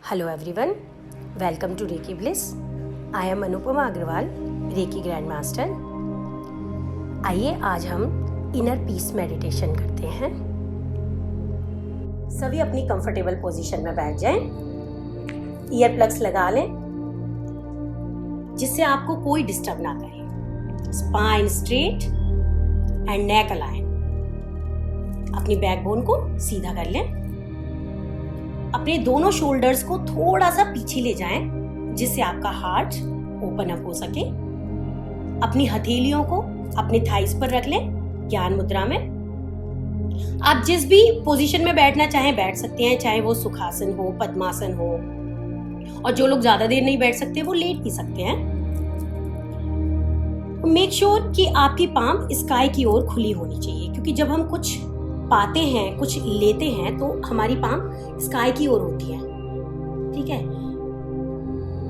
Hello everyone, welcome to Reiki Bliss. I am Anupama Agrawal, Reiki Grand Master. आइए आज हम inner peace meditation करते हैं। सभी अपनी कंफर्टेबल पोजीशन में बैठ जाएं, ईयर प्लग्स लगा लें जिससे आपको कोई डिस्टर्ब ना करे। Spine straight and neck align. अपनी बैकबोन को सीधा कर लें। अपने दोनों शोल्डर्स को थोड़ा सा पीछे ले जाएं जिससे आपका हार्ट ओपन अप हो सके। अपनी हथेलियों को अपने थाइस पर रख लें ज्ञान मुद्रा में। आप जिस भी पोजीशन में बैठना चाहें बैठ सकते हैं, चाहे वो सुखासन हो, पद्मासन हो, और जो लोग ज्यादा देर नहीं बैठ सकते वो लेट भी सकते हैं। मेक श्योर कि आपकी पाम स्काई की ओर खुली होनी चाहिए, क्योंकि जब हम कुछ पाते हैं, कुछ लेते हैं, तो हमारी पाम स्काई की ओर होती है। ठीक है,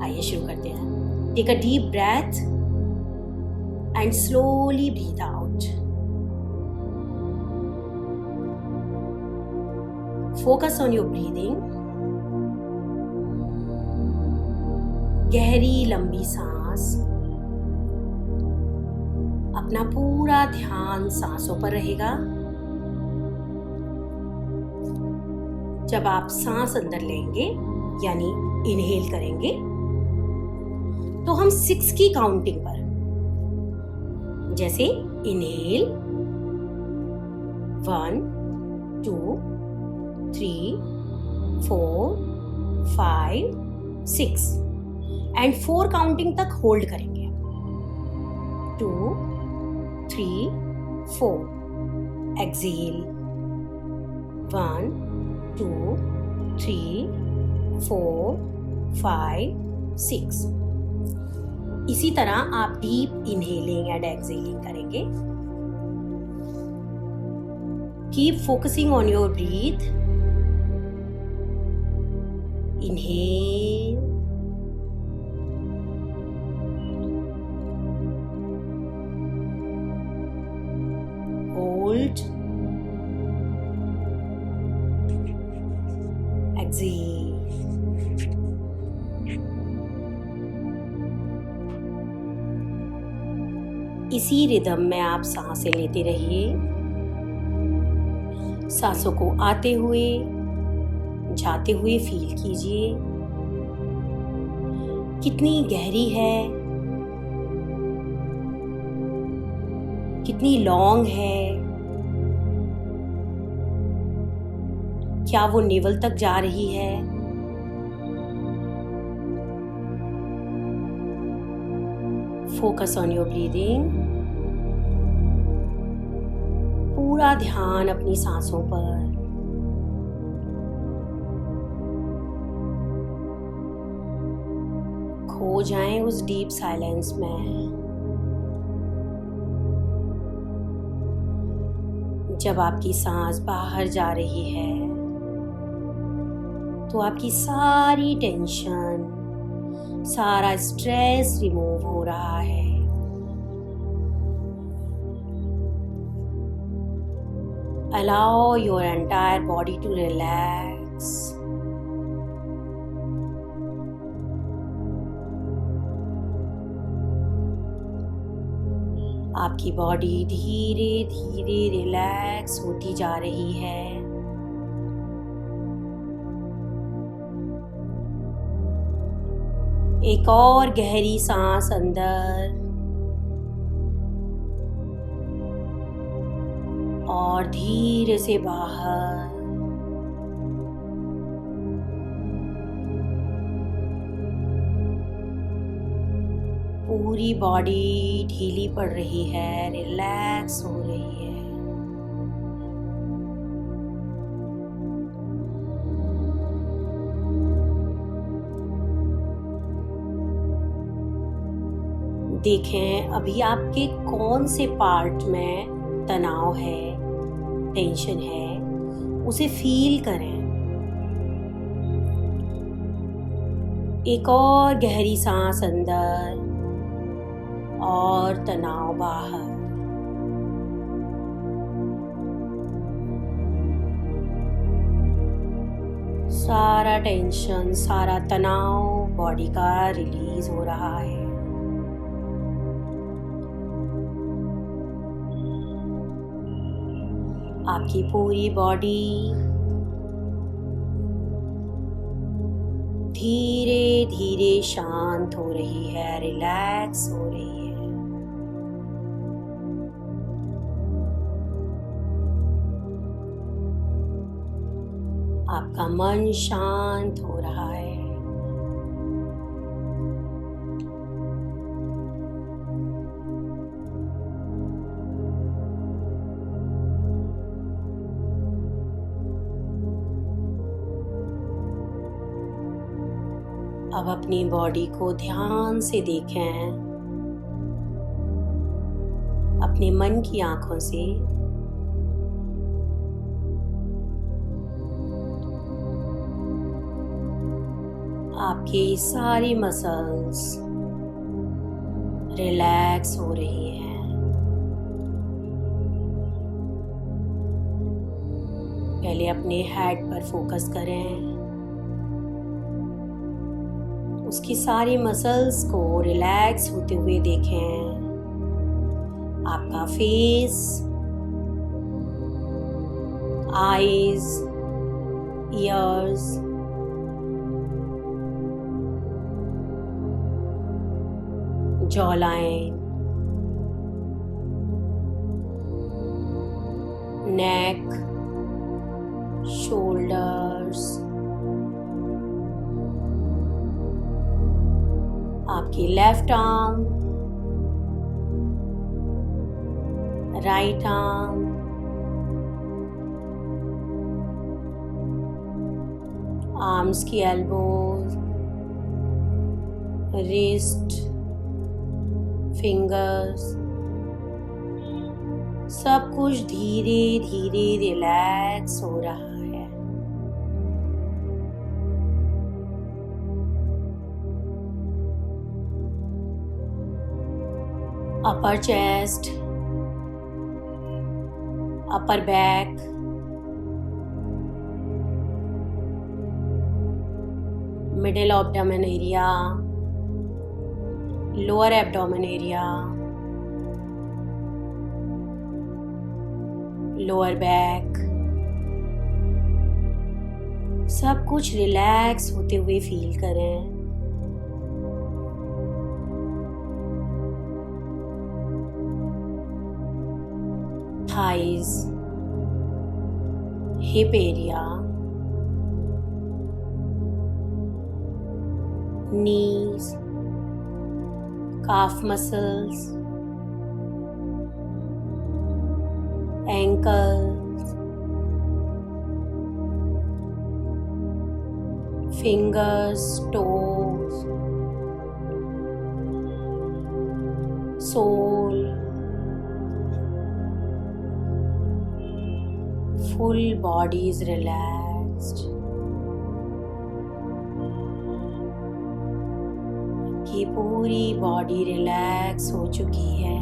आइए शुरू करते हैं। Take a deep breath and slowly breathe out. Focus on your breathing. गहरी लंबी सांस। अपना पूरा ध्यान सांसों पर रहेगा। जब आप सांस अंदर लेंगे यानी इनहेल करेंगे तो हम 6 की काउंटिंग पर, जैसे इनहेल 1 2 3 4 5 6 एंड 4 काउंटिंग तक होल्ड करेंगे। 2 3 4 एक्सहेल 1 2 3 4 5 6। इसी तरह आप डीप इनहेलिंग एंड एक्सहेलिंग करेंगे। Keep focusing on your breathe. Inhale, hold, exhale. इसी रिदम में आप सांसें लेते रहिए। सांसों को आते हुए जाते हुए फील कीजिए। कितनी गहरी है, कितनी लॉन्ग है, क्या वो नेवल तक जा रही है। Focus on your breathing. पूरा ध्यान अपनी सांसों पर। खो जाएं उस डीप साइलेंस में। जब आपकी सांस बाहर जा रही है तो आपकी सारी टेंशन, सारा स्ट्रेस रिमूव हो रहा है। Allow your entire body to relax. आपकी बॉडी धीरे धीरे रिलैक्स होती जा रही है। एक और गहरी सांस अंदर और धीरे से बाहर। पूरी बॉडी ढीली पड़ रही है, रिलैक्स हो रही है। देखें अभी आपके कौन से पार्ट में तनाव है, टेंशन है, उसे फील करें। एक और गहरी सांस अंदर और तनाव बाहर। सारा टेंशन, सारा तनाव बॉडी का रिलीज हो रहा है। आपकी पूरी बॉडी धीरे धीरे शांत हो रही है, रिलैक्स हो रही है। आपका मन शांत हो रहा है। अब अपनी बॉडी को ध्यान से देखें, अपने मन की आंखों से। आपके सारी मसल्स रिलैक्स हो रही हैं। पहले अपने हेड पर फोकस करें, उसकी सारी मसल्स को रिलैक्स होते हुए देखें। आपका face, eyes, ears, jaw line, neck, shoulders, आपकी left arm, right arm, arms की एल्बोज, रिस्ट, फिंगर्स, सब कुछ धीरे धीरे रिलैक्स हो रहा है। Upper chest, upper back, middle abdomen area, lower abdomen area, lower back, सब कुछ रिलैक्स होते हुए फील करें। Thighs, hip area, knees, calf muscles, ankles, fingers, toes, sole, full body is relaxed. की पूरी बॉडी रिलैक्स हो चुकी है।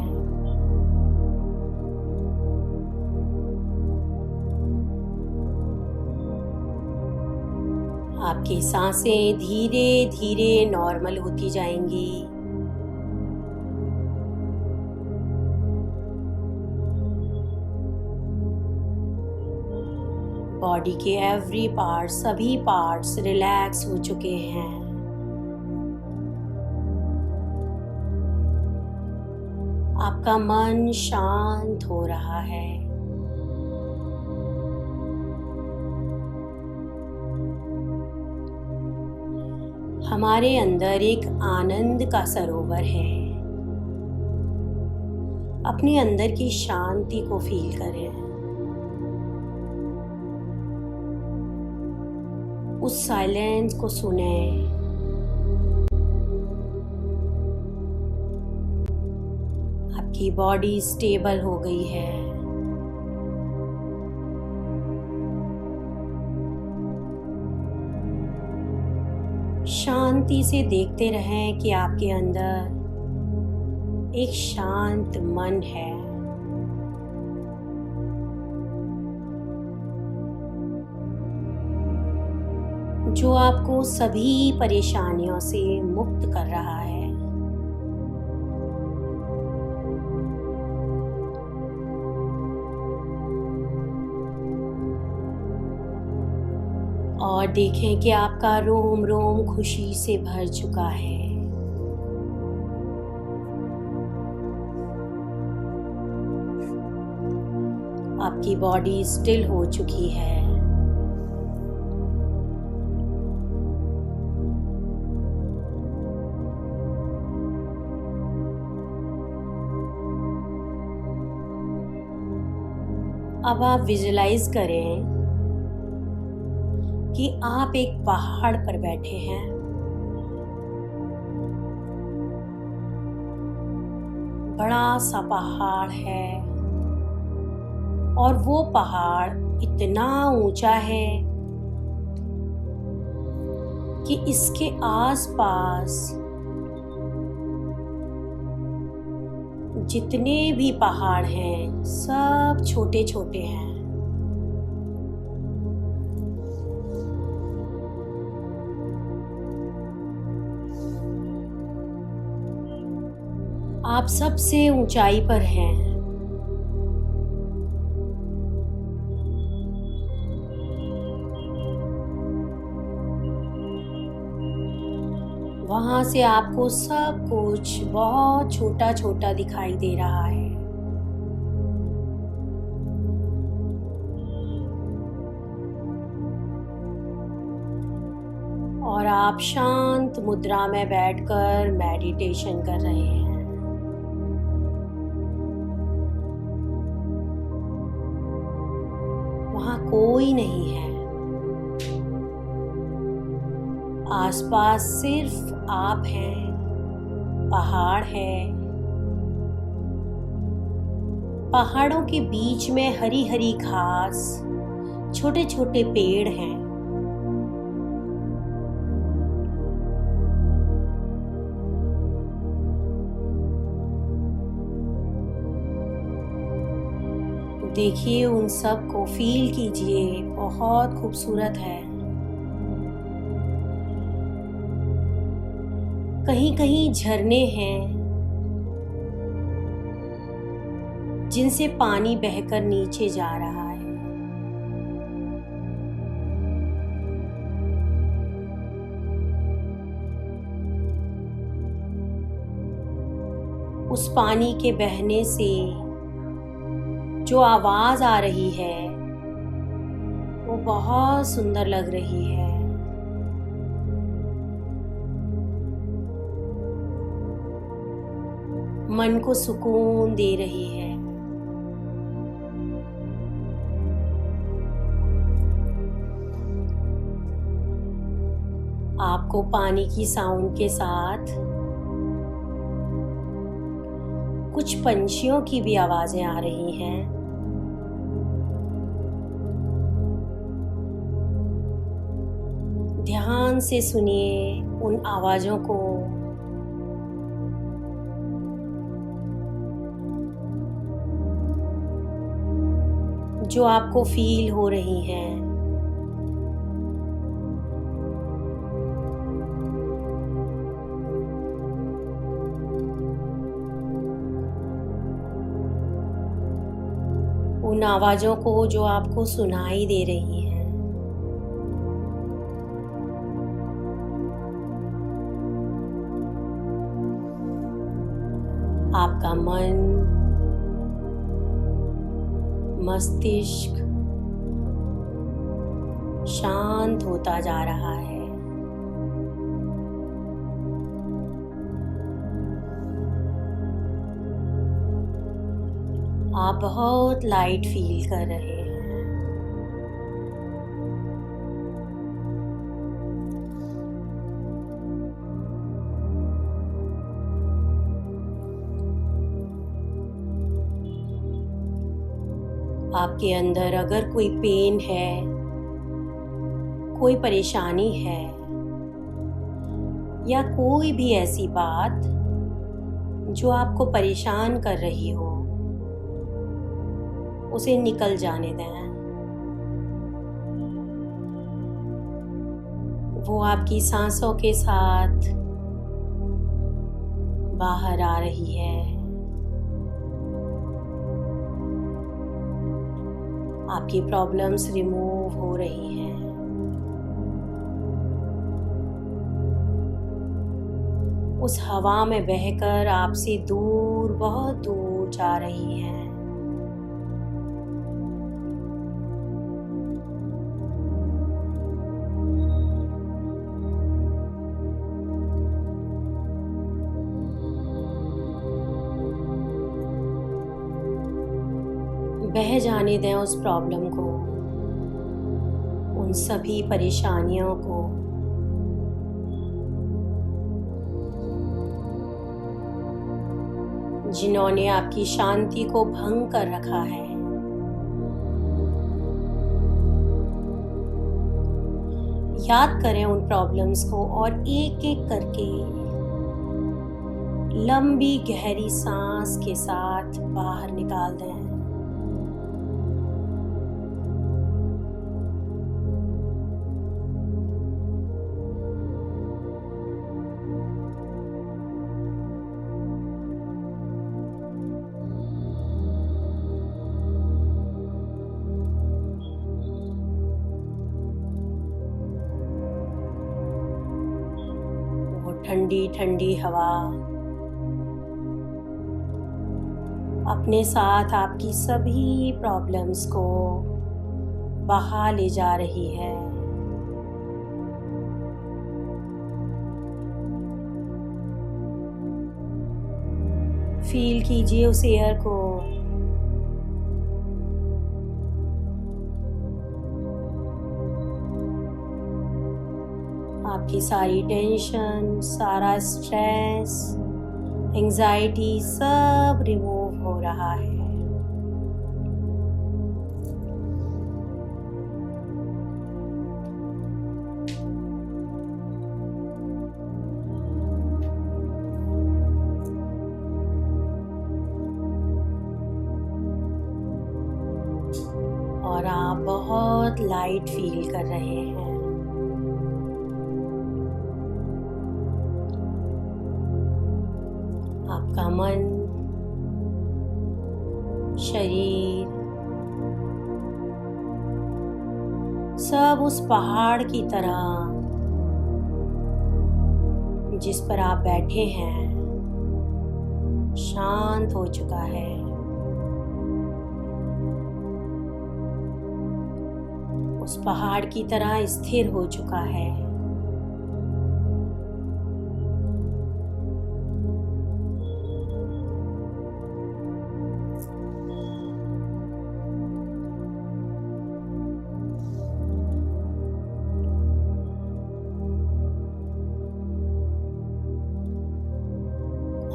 आपकी सांसें धीरे धीरे नॉर्मल होती जाएंगी। बॉडी के एवरी पार्ट, सभी पार्ट्स रिलैक्स हो चुके हैं। आपका मन शांत हो रहा है। हमारे अंदर एक आनंद का सरोवर है। अपने अंदर की शांति को फील करें। उस साइलेंस को सुने। आपकी बॉडी स्टेबल हो गई है। शांति से देखते रहें कि आपके अंदर एक शांत मन है। जो आपको सभी परेशानियों से मुक्त कर रहा है। और देखें कि आपका रोम रोम खुशी से भर चुका है। आपकी बॉडी स्टिल हो चुकी है। अब आप विजुलाइज करें कि आप एक पहाड़ पर बैठे हैं। बड़ा सा पहाड़ है और वो पहाड़ इतना ऊंचा है कि इसके आसपास जितने भी पहाड़ हैं सब छोटे छोटे हैं। आप सबसे ऊंचाई पर हैं। वहां से आपको सब कुछ बहुत छोटा छोटा दिखाई दे रहा है। और आप शांत मुद्रा में बैठकर मेडिटेशन कर रहे हैं। वहां कोई नहीं है। आसपास सिर्फ आप हैं, पहाड़ है। पहाड़ों के बीच में हरी हरी घास, छोटे छोटे पेड़ हैं। देखिए उन सब को, फील कीजिए, बहुत खूबसूरत है। कहीं कहीं झरने हैं जिनसे पानी बहकर नीचे जा रहा है। उस पानी के बहने से जो आवाज आ रही है वो बहुत सुंदर लग रही है। मन को सुकून दे रही है। आपको पानी की साउंड के साथ कुछ पंछियों की भी आवाजें आ रही हैं। ध्यान से सुनिए उन आवाजों को। जो आपको फील हो रही हैं। उन आवाजों को जो आपको सुनाई दे रही हैं। आपका मन, मस्तिष्क शांत होता जा रहा है। आप बहुत लाइट फील कर रहे हैं। आपके अंदर अगर कोई पेन है, कोई परेशानी है या कोई भी ऐसी बात जो आपको परेशान कर रही हो, उसे निकल जाने दें। वो आपकी सांसों के साथ बाहर आ रही है। आपकी प्रॉब्लम्स रिमूव हो रही हैं। उस हवा में बहकर आपसे दूर, बहुत दूर जा रही हैं। बह जाने दें उस प्रॉब्लम को, उन सभी परेशानियों को। जिन्होंने आपकी शांति को भंग कर रखा है। याद करें उन प्रॉब्लम्स को और एक एक करके लंबी गहरी सांस के साथ बाहर निकाल दें। ठंडी ठंडी हवा अपने साथ आपकी सभी प्रॉब्लम्स को बहा ले जा रही है। फील कीजिए उस एयर को। आपकी सारी टेंशन, सारा स्ट्रेस, एंजाइटी सब रिमूव हो रहा है। और आप बहुत लाइट फील कर रहे हैं। आपका मन, शरीर सब उस पहाड़ की तरह जिस पर आप बैठे हैं शांत हो चुका है। उस पहाड़ की तरह स्थिर हो चुका है।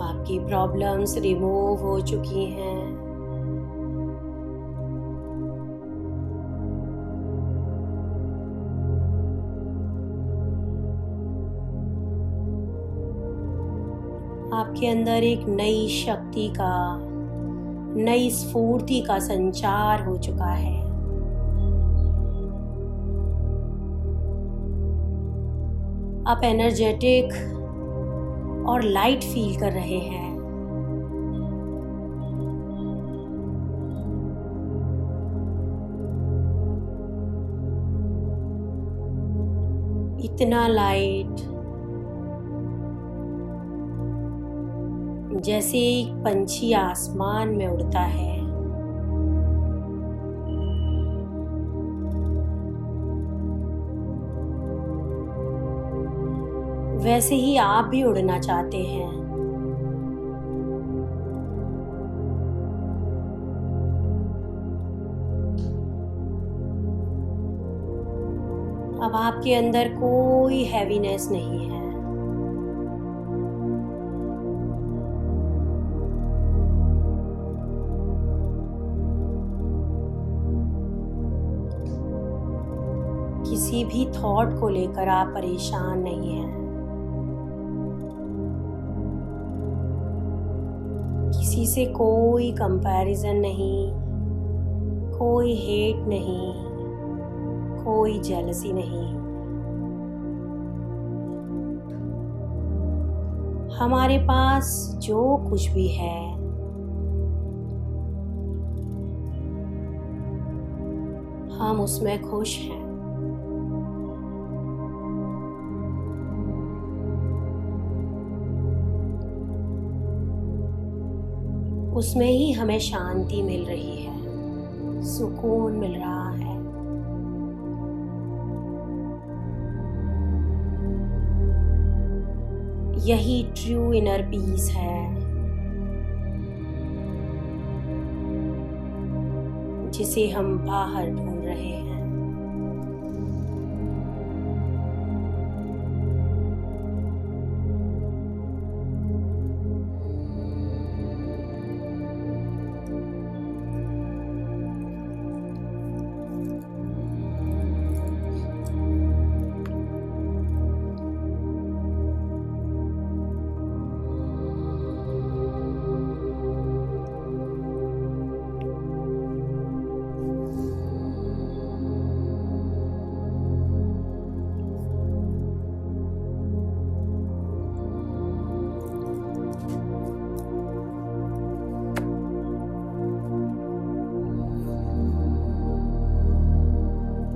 आपकी प्रॉब्लम्स रिमूव हो चुकी हैं। आपके अंदर एक नई शक्ति का, नई स्फूर्ति का संचार हो चुका है। आप एनर्जेटिक और लाइट फील कर रहे हैं। इतना लाइट जैसे एक पंछी आसमान में उड़ता है। वैसे ही आप भी उड़ना चाहते हैं। अब आपके अंदर कोई हैवीनेस नहीं है। किसी भी थॉट को लेकर आप परेशान नहीं हैं। किसी से कोई कंपैरिजन नहीं, कोई हेट नहीं, कोई जेलसी नहीं। हमारे पास जो कुछ भी है हम उसमें खुश हैं। उसमें ही हमें शांति मिल रही है, सुकून मिल रहा है। यही ट्रू इनर पीस है जिसे हम बाहर ढूंढ रहे हैं।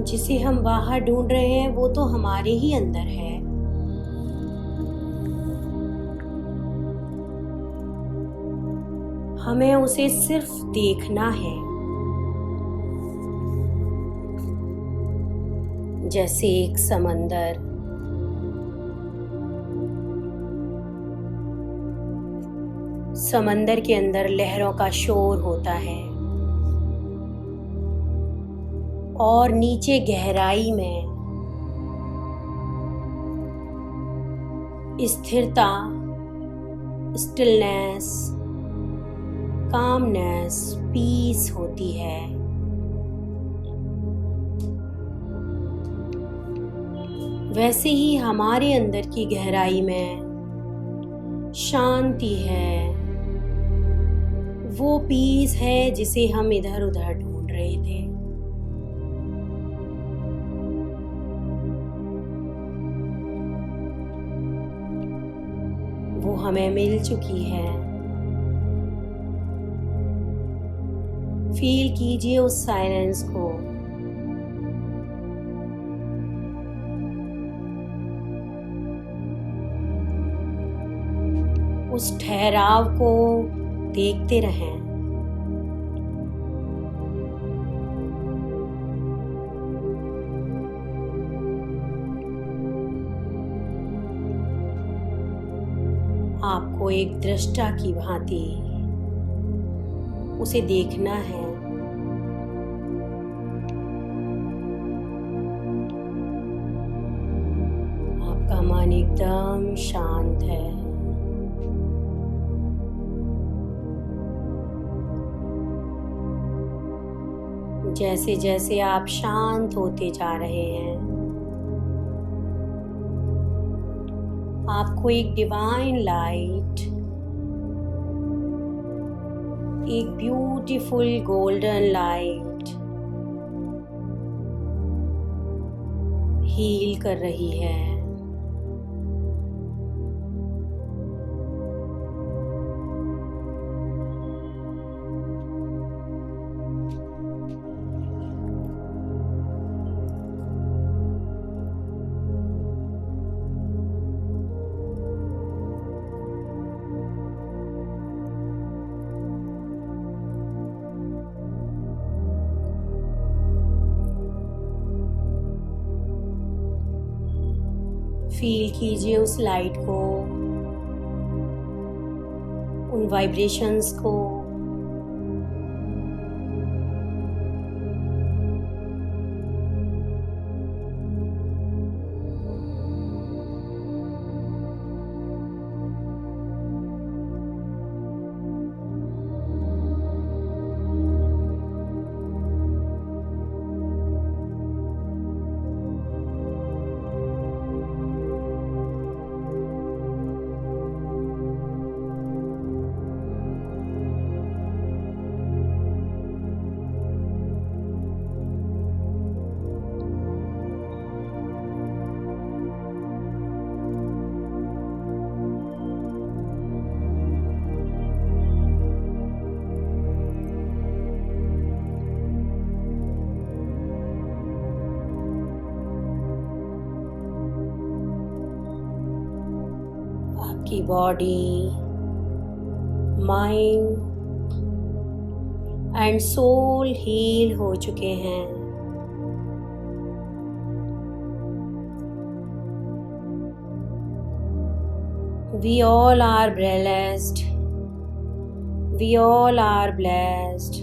जिसे हम बाहर ढूंढ रहे हैं वो तो हमारे ही अंदर है। हमें उसे सिर्फ देखना है, जैसे एक समंदर समंदर के अंदर लहरों का शोर होता है और नीचे गहराई में स्थिरता, स्टिलनेस, कामनेस, पीस होती है। वैसे ही हमारे अंदर की गहराई में शांति है, वो पीस है जिसे हम इधर उधर ढूंढ रहे थे। वो हमें मिल चुकी है। फील कीजिए उस साइलेंस को। उस ठहराव को देखते रहें। आपको एक दृष्टा की भांति उसे देखना है। आपका मन एकदम शांत है। जैसे जैसे आप शांत होते जा रहे हैं, आपको एक डिवाइन लाइट, एक ब्यूटीफुल गोल्डन लाइट हील कर रही है। फील कीजिए उस लाइट को, उन वाइब्रेशंस को। आपकी body, mind and soul heal हो चुके हैं। We all are blessed. We all are blessed.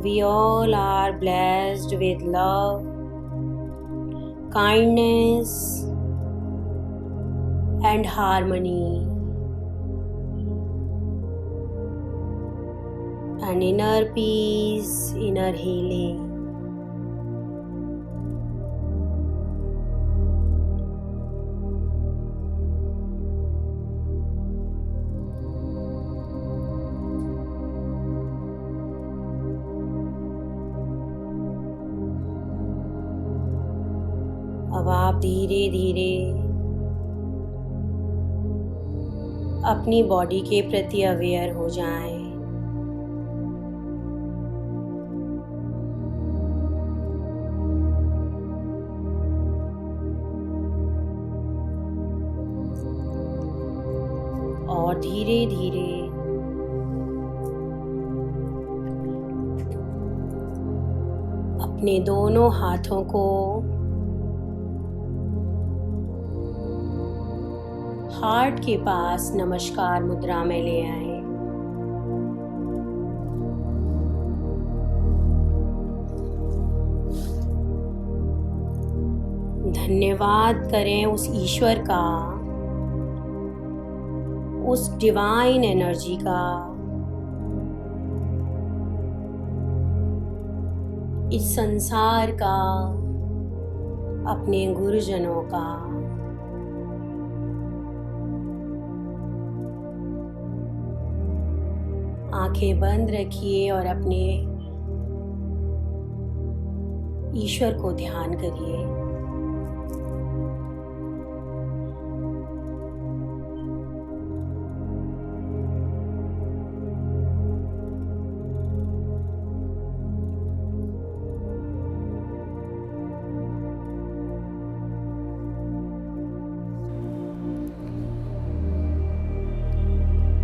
We all are blessed with love, kindness, and harmony, and inner peace, inner healing. अब आप धीरे धीरे अपनी बॉडी के प्रति अवेयर हो जाएं। और धीरे धीरे अपने दोनों हाथों को हार्ट के पास नमस्कार मुद्रा में ले आए। धन्यवाद करें उस ईश्वर का, उस डिवाइन एनर्जी का, इस संसार का, अपने गुरुजनों का। आंखें बंद रखिए और अपने ईश्वर को ध्यान करिए।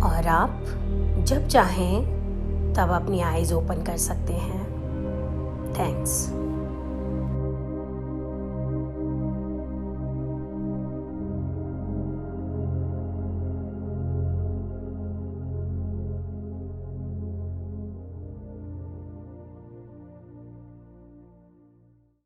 और आप जब चाहें तब अपनी आईज ओपन कर सकते हैं। थैंक्स।